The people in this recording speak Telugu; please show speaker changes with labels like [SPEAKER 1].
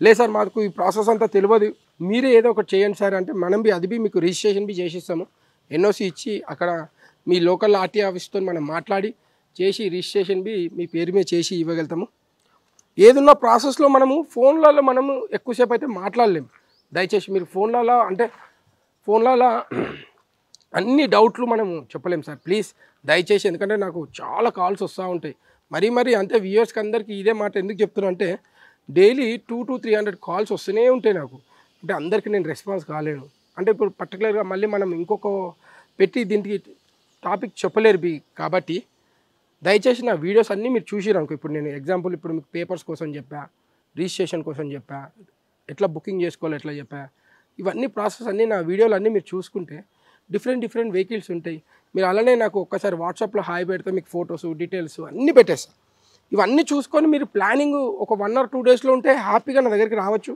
[SPEAKER 1] లేదు సార్ మాకు ఈ ప్రాసెస్ అంతా తెలియదు, మీరే ఏదో ఒకటి చేయండి సార్ అంటే మనం అది మీకు రిజిస్ట్రేషన్ చేసిస్తాము. ఎన్ఓసి ఇచ్చి అక్కడ మీ లోకల్ ఆర్టీ ఆఫీస్తో మనం మాట్లాడి చేసి రిజిస్ట్రేషన్ మీ పేరు మీద చేసి ఇవ్వగలుగుతాము. ఏదున్న ప్రాసెస్లో మనము ఫోన్లలో మనము ఎక్కువసేపు అయితే మాట్లాడలేము. దయచేసి మీరు ఫోన్లలో అన్ని డౌట్లు మనము చెప్పలేము సార్, ప్లీజ్ దయచేసి. ఎందుకంటే నాకు చాలా కాల్స్ వస్తూ ఉంటాయి మరీ అంతే. వ్యూయర్స్కి అందరికీ ఇదే మాట ఎందుకు చెప్తున్నా అంటే డైలీ 200 to 300 కాల్స్ వస్తూనే ఉంటాయి నాకు. అంటే అందరికీ నేను రెస్పాన్స్ కాలేను. అంటే ఇప్పుడు పర్టికులర్గా మళ్ళీ మనం ఇంకొక పెట్టి దీనికి టాపిక్ చెప్పలేరు కాబట్టి దయచేసి నా వీడియోస్ అన్నీ మీరు చూసిరు అనుకో. ఇప్పుడు నేను ఎగ్జాంపుల్ ఇప్పుడు మీకు పేపర్స్ కోసం చెప్పా, రిజిస్ట్రేషన్ కోసం చెప్పా, ఎట్లా బుకింగ్ చేసుకోవాలి ఎట్లా చెప్పా, ఇవన్నీ ప్రాసెస్ అన్నీ నా వీడియోలు అన్నీ మీరు చూసుకుంటే డిఫరెంట్ వెహికల్స్ ఉంటాయి. మీరు అలానే నాకు ఒక్కసారి వాట్సాప్లో హాయ్ పెడితే మీకు ఫొటోస్ డీటెయిల్స్ అన్నీ పెట్టేస్తాను. ఇవన్నీ చూసుకొని మీరు ప్లానింగ్ ఒక 1 or 2 డేస్లో ఉంటే హ్యాపీగా నా దగ్గరికి రావచ్చు.